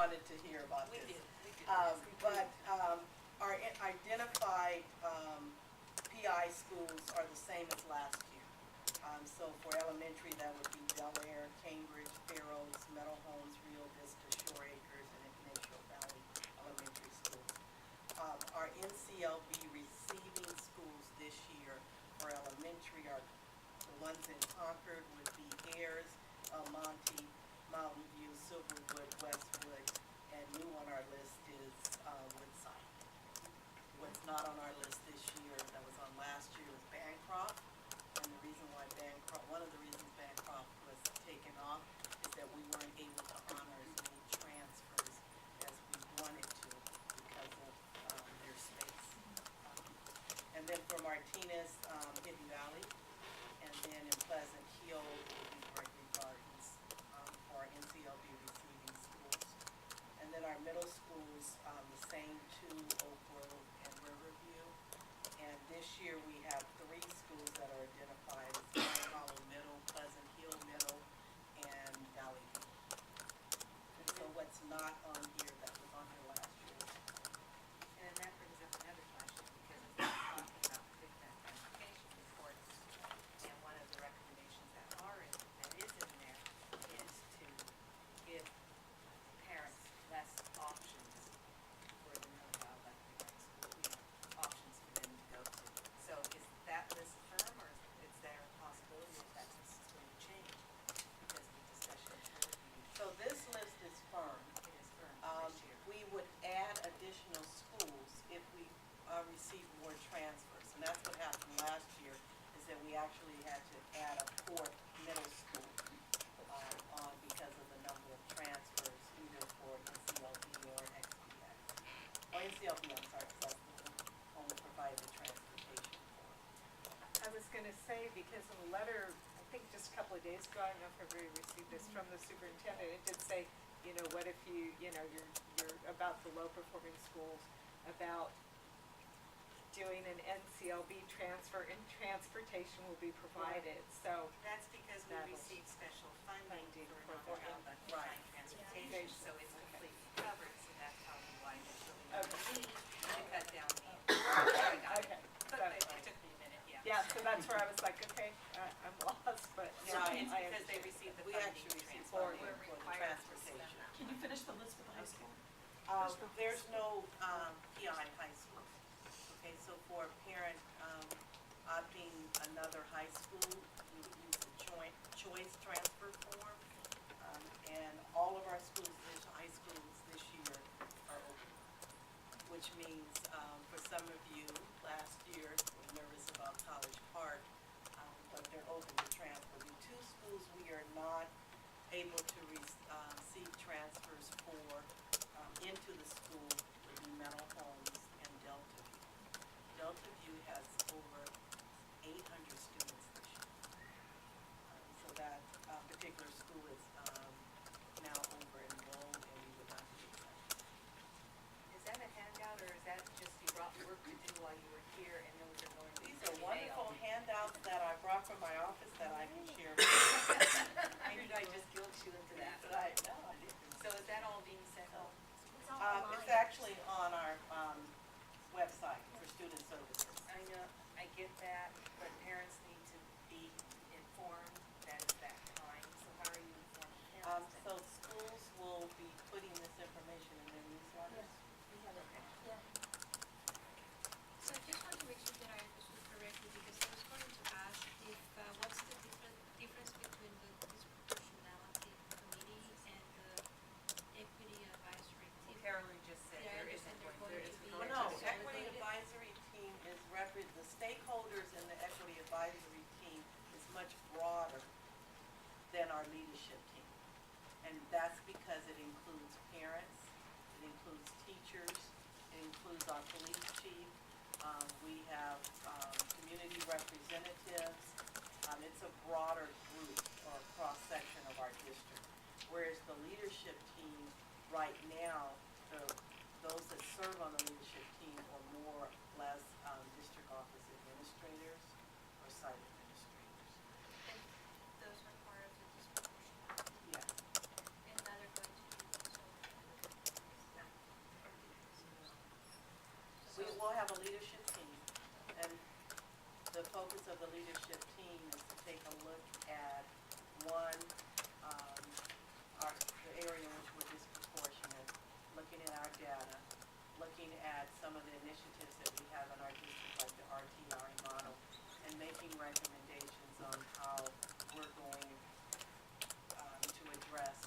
wanted to hear about We this. did. But our identified PI schools are the same as last year. So for elementary, that would be Bel Air, Cambridge, Fair Oaks, Meadow Homes, Rio Vista, Shore Acres, and Ignacio Valley Elementary Schools. Our NCLB receiving schools this year for elementary are the ones in Concord would be Ayers, El Monte, Mountain View, Silverwood, Westwood, and new on our list is Woodside. What's not on our list this year, that was on last year, was Bancroft. And the reason why one of the reasons Bancroft was taken off is that we weren't able to honor as many transfers as we wanted to because of their space. And then for Martinez, Hidden Valley, and then in Pleasant Hill will be Gregory Gardens for our NCLB receiving schools. And then our middle schools, the same two, Oak Grove and Riverview. And this year we have 3 schools that are identified as Grand Hollow Middle, Pleasant Hill Middle, and Valley View. And so what's not on here that was on here last year. And that brings up another question, because as we're talking about predictive identification reports, and one of the recommendations that is in there is to give parents less options for the no-child electric high school, options for them to go to. So is that list firm, or is there a possibility that that's going to change because of the discussion? So this list is firm. It is firm this year. We would add additional schools if we receive more transfers. And that's what happened last year, is that we actually had to add a 4th middle school on because of the number of transfers, either for NCLB or XPX. Or NCLB, I'm sorry, because that's the only provided transportation for. I was going to say, because in a letter, I think just a couple of days ago, I don't know if everybody received this from the superintendent, it did say, you know, what if you're about the low performing schools, about doing an NCLB transfer, and transportation will be provided. So That's because we receive special funding for non-child Right. transportation, so it's completely covered, so that's probably why there's really no Okay. need to cut down the. okay. But it took me a minute, yeah. Yeah, so that's where I was like, okay, I'm lost, but So now it's I because they understand. receive the We funding actually to receive transport. funding for the transportation. Can you finish the list with the high school? There's no PI high school. Okay, so for a parent opting another high school, you would use the choice transfer form. And all of our schools, high schools this year are open. Which means for some of you, last year, were nervous about College Park, but they're open to transfer. The 2 schools we are not able to receive transfers for into the school would be Meadow Homes and Delta View. Delta View has over 800 students this year. So that particular school is now over enrolled, and we would not be accepted. Is that a handout, or is that just you brought work to do while you were here, and those are going to be These are mailed? wonderful handouts that I brought from my office that I can share. Maybe I just guilt you into that. But I didn't. So is that all being sent home? It's actually on our website for student services. I know, I get that, but parents need to be informed that it's that time, so how are you informing parents? So schools will be putting this information in their newsletters. Okay. So I just want to make sure that I understood correctly, because I was going to ask if what's the difference between the disproportionality committee and the equity advisory team? Carolyn just said Yeah, I there understand isn't they're one. going There to is be Well, one. no, consolidated. equity advisory team is the stakeholders in the equity advisory team is much broader than our leadership team. And that's because it includes parents, it includes teachers, it includes our police chief. We have community representatives. It's a broader group or cross-section of our district. Whereas the leadership team right now, those that serve on the leadership team are more or less district office administrators or site administrators. And those are part of the disproportionality, Yes. and now they're going to be consolidated. have a leadership team, and the focus of the leadership team is to take a look at, one, the area in which we're disproportionate, looking at our data, looking at some of the initiatives that we have in our district, like the RTI model, and making recommendations on how we're going to address